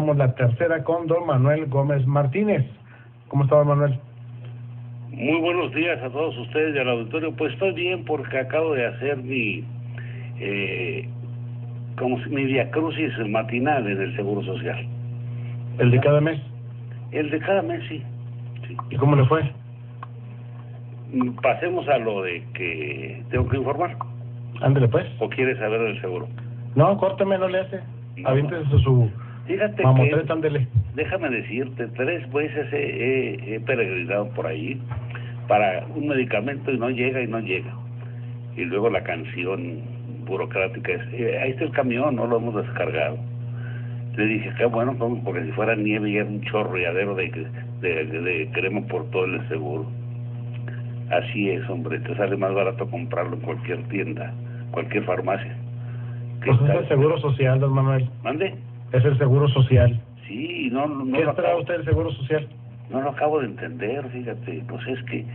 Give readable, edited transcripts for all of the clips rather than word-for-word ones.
tomamos la tercera con don Manuel Gómez Martínez. ¿Cómo está, don Manuel? Muy buenos días a todos ustedes y al auditorio. Pues estoy bien porque acabo de hacer mi viacrucis matinal en el Seguro Social. ¿El de cada mes? El de cada mes, sí. ¿Y cómo le fue? Pasemos a lo de que tengo que informar. Ándele pues. ¿O quieres saber del seguro? No, córteme, no le hace. No, Aviéntese su fíjate mamotret, que, ándele. déjame decirte, 3 veces he peregrinado por ahí para un medicamento y no llega. Y luego la canción burocrática es, ahí está el camión, no lo hemos descargado. Le dije, qué bueno, porque si fuera nieve y era un chorreadero de crema por todo el seguro. Así es, hombre, te sale más barato comprarlo en cualquier tienda, cualquier farmacia. Pues es el Seguro Social, don Manuel. ¿Mande? Es el Seguro Social. Sí, no ¿Qué espera usted del Seguro Social? No lo acabo de entender, fíjate, pues es que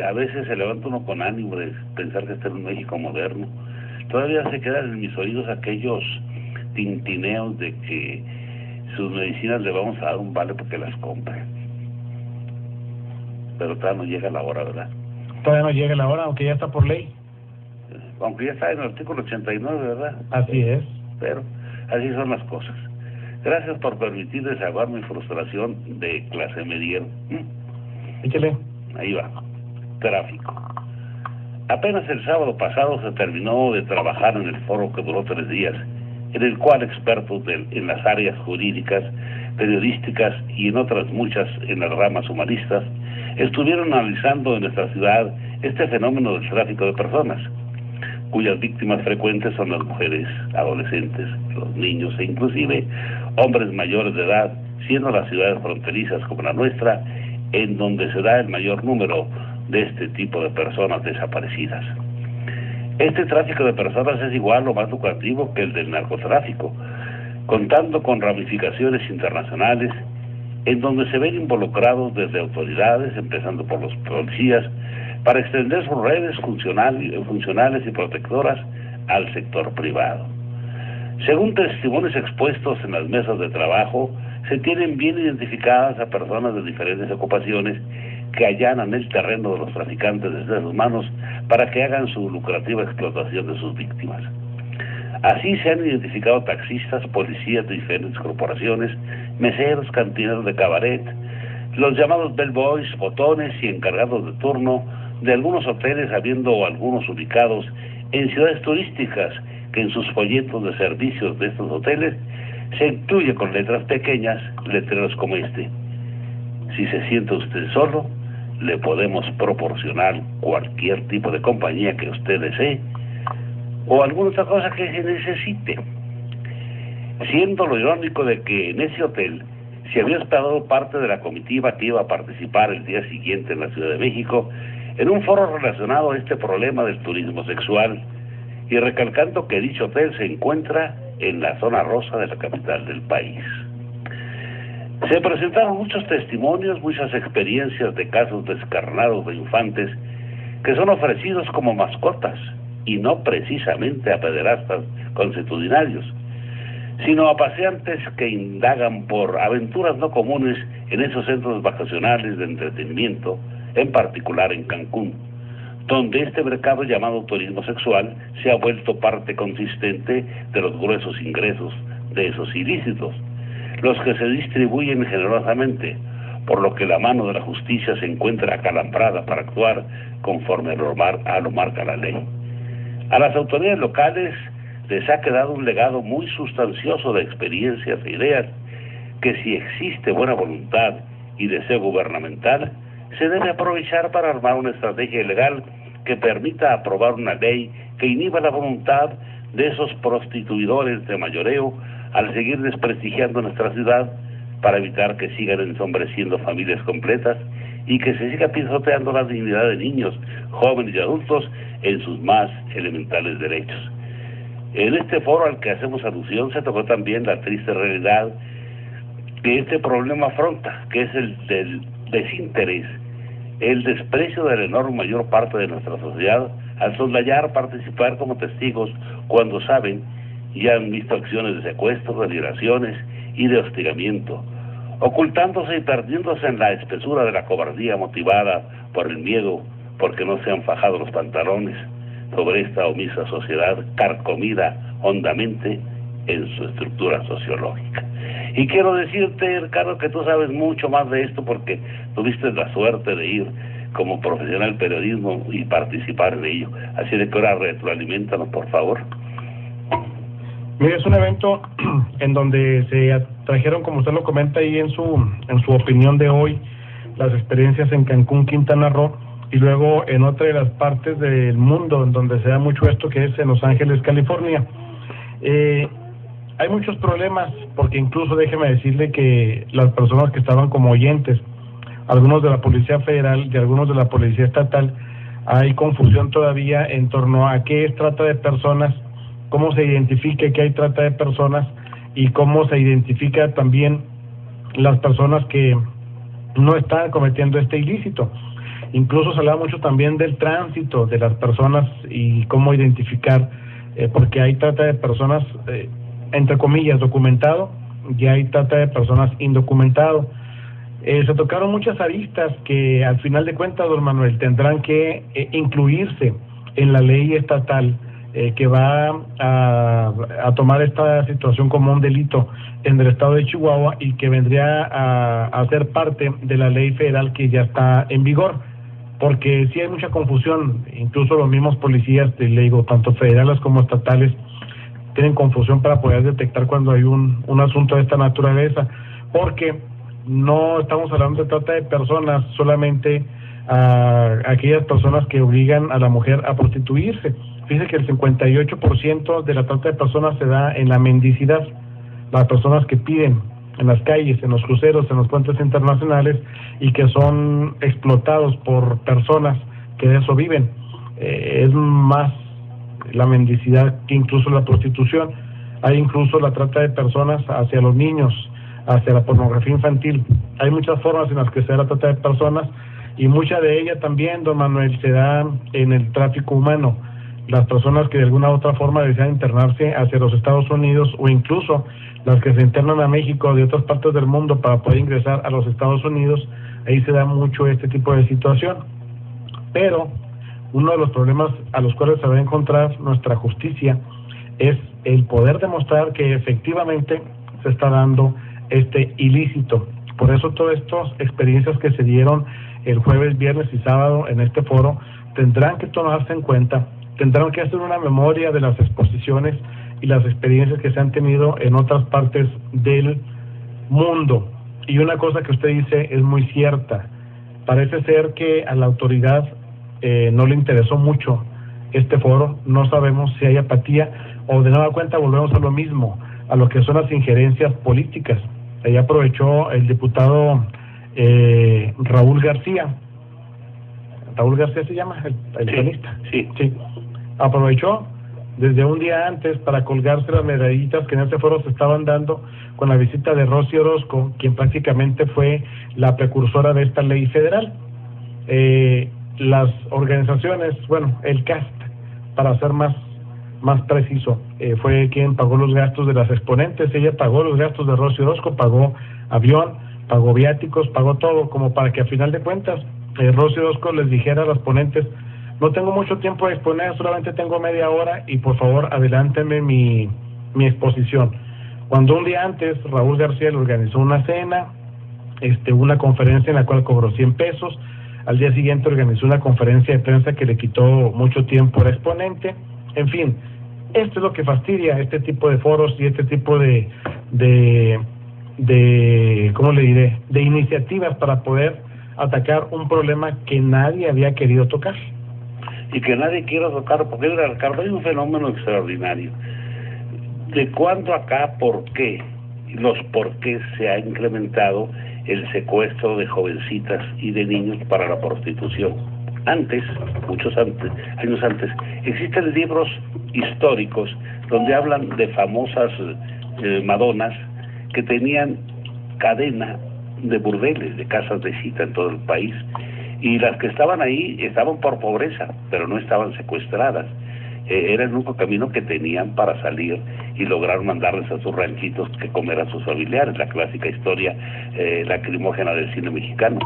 a veces se levanta uno con ánimo de pensar que está en un México moderno. Todavía se quedan en mis oídos aquellos tintineos de que sus medicinas le vamos a dar un vale porque las compre. Pero todavía no llega la hora, ¿verdad? Todavía no llega la hora, aunque ya está por ley. Aunque ya está en el artículo 89, ¿verdad? Así es. Pero así son las cosas. Gracias por permitir desahogar mi frustración de clase mediero. Échale. Ahí va. Tráfico. Apenas el sábado pasado se terminó de trabajar en el foro que duró 3 días, en el cual expertos en las áreas jurídicas, periodísticas y en otras muchas en las ramas humanistas estuvieron analizando en nuestra ciudad este fenómeno del tráfico de personas, cuyas víctimas frecuentes son las mujeres, adolescentes, los niños e inclusive hombres mayores de edad, siendo las ciudades fronterizas como la nuestra en donde se da el mayor número de este tipo de personas desaparecidas. Este tráfico de personas es igual o más lucrativo que el del narcotráfico, contando con ramificaciones internacionales en donde se ven involucrados desde autoridades, empezando por los policías, para extender sus redes funcionales y protectoras al sector privado. Según testimonios expuestos en las mesas de trabajo, se tienen bien identificadas a personas de diferentes ocupaciones que allanan el terreno de los traficantes de seres humanos para que hagan su lucrativa explotación de sus víctimas. Así se han identificado taxistas, policías de diferentes corporaciones, meseros, cantineros de cabaret, los llamados bellboys, botones y encargados de turno de algunos hoteles, habiendo algunos ubicados en ciudades turísticas que en sus folletos de servicios de estos hoteles se incluye con letras pequeñas letreros como este: si se siente usted solo, le podemos proporcionar cualquier tipo de compañía que usted desee o alguna otra cosa que se necesite. Siendo lo irónico de que en ese hotel se había hospedado parte de la comitiva que iba a participar el día siguiente en la Ciudad de México en un foro relacionado a este problema del turismo sexual, y recalcando que dicho hotel se encuentra en la zona rosa de la capital del país. Se presentaron muchos testimonios, muchas experiencias de casos descarnados de infantes que son ofrecidos como mascotas, y no precisamente a pederastas consuetudinarios, sino a paseantes que indagan por aventuras no comunes en esos centros vacacionales de entretenimiento, en particular en Cancún, donde este mercado llamado turismo sexual se ha vuelto parte consistente de los gruesos ingresos de esos ilícitos, los que se distribuyen generosamente, por lo que la mano de la justicia se encuentra acalambrada para actuar conforme a lo marca la ley. A las autoridades locales les ha quedado un legado muy sustancioso de experiencias e ideas que, si existe buena voluntad y deseo gubernamental, se debe aprovechar para armar una estrategia legal que permita aprobar una ley que inhiba la voluntad de esos prostituidores de mayoreo al seguir desprestigiando nuestra ciudad, para evitar que sigan ensombreciendo familias completas y que se siga pisoteando la dignidad de niños, jóvenes y adultos en sus más elementales derechos. En este foro al que hacemos alusión se tocó también la triste realidad que este problema afronta, que es el del desinterés, el desprecio de la enorme mayor parte de nuestra sociedad al soslayar participar como testigos cuando saben y han visto acciones de secuestro, de violaciones y de hostigamiento, ocultándose y perdiéndose en la espesura de la cobardía motivada por el miedo, porque no se han fajado los pantalones sobre esta omisa sociedad carcomida hondamente en su estructura sociológica. Y quiero decirte, Ricardo, que tú sabes mucho más de esto porque tuviste la suerte de ir como profesional periodismo y participar de ello. Así de que ahora retroalimentanos, por favor. Mire, es un evento en donde se trajeron, como usted lo comenta ahí en su opinión de hoy, las experiencias en Cancún, Quintana Roo, y luego en otra de las partes del mundo en donde se da mucho esto, que es en Los Ángeles, California. Hay muchos problemas, porque incluso déjeme decirle que las personas que estaban como oyentes, algunos de la Policía Federal y algunos de la Policía Estatal, hay confusión todavía en torno a qué es trata de personas, cómo se identifica que hay trata de personas y cómo se identifica también las personas que no están cometiendo este ilícito. Incluso se habla mucho también del tránsito de las personas y cómo identificar, porque hay trata de personas, entre comillas, documentado, y hay trata de personas indocumentado. Se tocaron muchas aristas que al final de cuentas, don Manuel, tendrán que incluirse en la ley estatal que va a tomar esta situación como un delito en el estado de Chihuahua y que vendría a ser parte de la ley federal que ya está en vigor, porque sí hay mucha confusión, incluso los mismos policías, le digo, tanto federales como estatales, tienen confusión para poder detectar cuando hay un asunto de esta naturaleza, porque no estamos hablando de trata de personas solamente a aquellas personas que obligan a la mujer a prostituirse. Fíjese que el 58% de la trata de personas se da en la mendicidad, las personas que piden en las calles, en los cruceros, en los puentes internacionales y que son explotados por personas que de eso viven. Es más la mendicidad que incluso la prostitución. Hay incluso la trata de personas hacia los niños, hacia la pornografía infantil. Hay muchas formas en las que se da la trata de personas y mucha de ella también, don Manuel, se da en el tráfico humano. Las personas que de alguna u otra forma desean internarse hacia los Estados Unidos o incluso las que se internan a México o de otras partes del mundo para poder ingresar a los Estados Unidos, ahí se da mucho este tipo de situación. Pero uno de los problemas a los cuales se va a encontrar nuestra justicia es el poder demostrar que efectivamente se está dando este ilícito. Por eso todas estas experiencias que se dieron el jueves, viernes y sábado en este foro tendrán que tomarse en cuenta, tendrán que hacer una memoria de las exposiciones y las experiencias que se han tenido en otras partes del mundo. Y una cosa que usted dice es muy cierta, parece ser que a la autoridad no le interesó mucho este foro, no sabemos si hay apatía o de nueva cuenta volvemos a lo mismo, a lo que son las injerencias políticas. Ahí aprovechó el diputado Raúl García se llama, el guionista. Sí. Aprovechó desde un día antes para colgarse las medallitas que en este foro se estaban dando con la visita de Rosy Orozco, quien prácticamente fue la precursora de esta ley federal. Las organizaciones, el CAST, para ser más preciso, fue quien pagó los gastos de las exponentes. Ella pagó los gastos de Rosy Orozco, pagó avión, pagó viáticos, pagó todo, como para que a final de cuentas Rosy Orozco les dijera a las ponentes: no tengo mucho tiempo de exponer, solamente tengo media hora y por favor adelántenme mi exposición. Cuando un día antes Raúl García le organizó una cena, una conferencia en la cual cobró 100 pesos, al día siguiente organizó una conferencia de prensa que le quitó mucho tiempo al exponente. En fin, esto es lo que fastidia este tipo de foros y este tipo de ¿cómo le diré?, de iniciativas para poder atacar un problema que nadie había querido tocar. Y que nadie quiere tocar, porque Ricardo, hay un fenómeno extraordinario. ¿De cuándo acá, por qué, los por qué se ha incrementado el secuestro de jovencitas y de niños para la prostitución? Antes, años antes, existen libros históricos donde hablan de famosas madonas que tenían cadena de burdeles, de casas de cita en todo el país, y las que estaban ahí estaban por pobreza, pero no estaban secuestradas. era el único camino que tenían para salir y lograr mandarles a sus ranchitos que comer a sus familiares, la clásica historia lacrimógena del cine mexicano.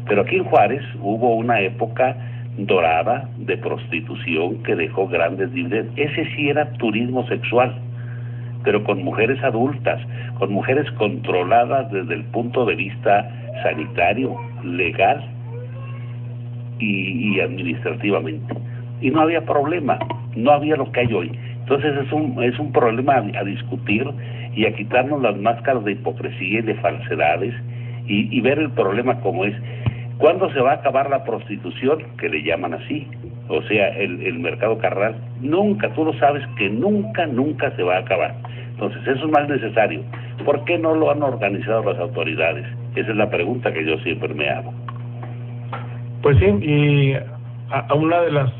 Pero aquí en Juárez hubo una época dorada de prostitución que dejó grandes dividendos. Ese sí era turismo sexual, pero con mujeres adultas, con mujeres controladas desde el punto de vista sanitario, legal y administrativamente. Y no había problema, no había lo que hay hoy. Entonces es un problema a discutir y a quitarnos las máscaras de hipocresía y de falsedades y ver el problema como es. ¿Cuándo se va a acabar la prostitución? Que le llaman así, o sea, el mercado carnal. Nunca, tú lo sabes que nunca se va a acabar. Entonces eso es más necesario. ¿Por qué no lo han organizado las autoridades? Esa es la pregunta que yo siempre me hago. Pues sí, y a una de las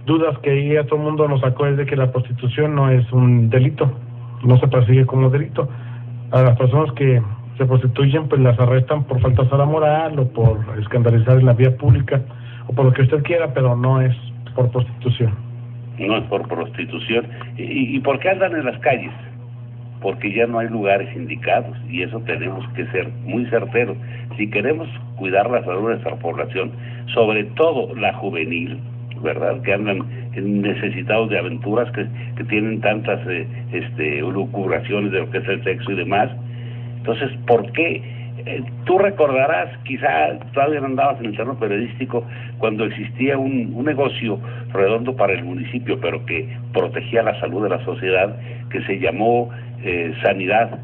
dudas que ahí a todo el mundo nos sacó es de que la prostitución no es un delito, no se persigue como delito. A las personas que se prostituyen pues las arrestan por faltas a la moral o por escandalizar en la vía pública o por lo que usted quiera, pero no es por prostitución. No es por prostitución. ¿Y por qué andan en las calles? Porque ya no hay lugares indicados y eso tenemos que ser muy certeros. Si queremos cuidar la salud de nuestra población, sobre todo la juvenil, ¿verdad? Que andan necesitados de aventuras, que tienen tantas lucubraciones de lo que es el sexo y demás. Entonces, ¿por qué? Tú recordarás, quizá todavía no andabas en el terreno periodístico, cuando existía un negocio redondo para el municipio, pero que protegía la salud de la sociedad, que se llamó Sanidad,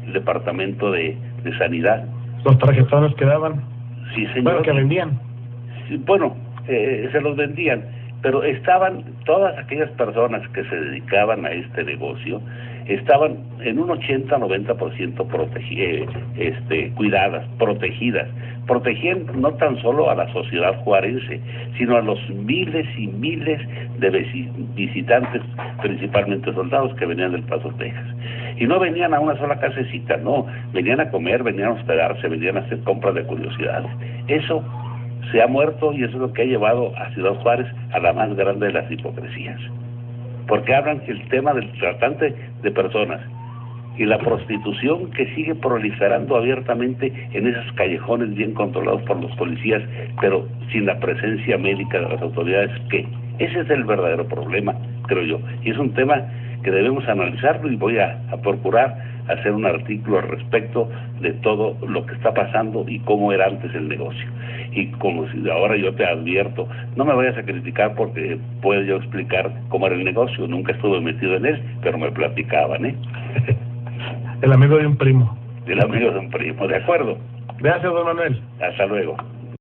el Departamento de Sanidad. Los tarjetones que daban. Sí, señor. Bueno, que vendían. Sí, bueno, se los vendían, pero estaban todas aquellas personas que se dedicaban a este negocio, estaban en un 80-90% cuidadas, protegidas. Protegían no tan solo a la sociedad juarense, sino a los miles y miles de visitantes, principalmente soldados que venían del Paso, Texas. Y no venían a una sola casecita, no, venían a comer, venían a hospedarse, venían a hacer compras de curiosidades. Eso se ha muerto y eso es lo que ha llevado a Ciudad Juárez a la más grande de las hipocresías. Porque hablan el tema del tratante de personas y la prostitución que sigue proliferando abiertamente en esos callejones bien controlados por los policías, pero sin la presencia médica de las autoridades, que ese es el verdadero problema, creo yo. Y es un tema que debemos analizarlo y voy a procurar hacer un artículo al respecto de todo lo que está pasando y cómo era antes el negocio. Y como si ahora yo te advierto, no me vayas a criticar porque puedo yo explicar cómo era el negocio, nunca estuve metido en él, pero me platicaban, El amigo de un primo. El amigo de un primo, ¿de acuerdo? Gracias, don Manuel. Hasta luego.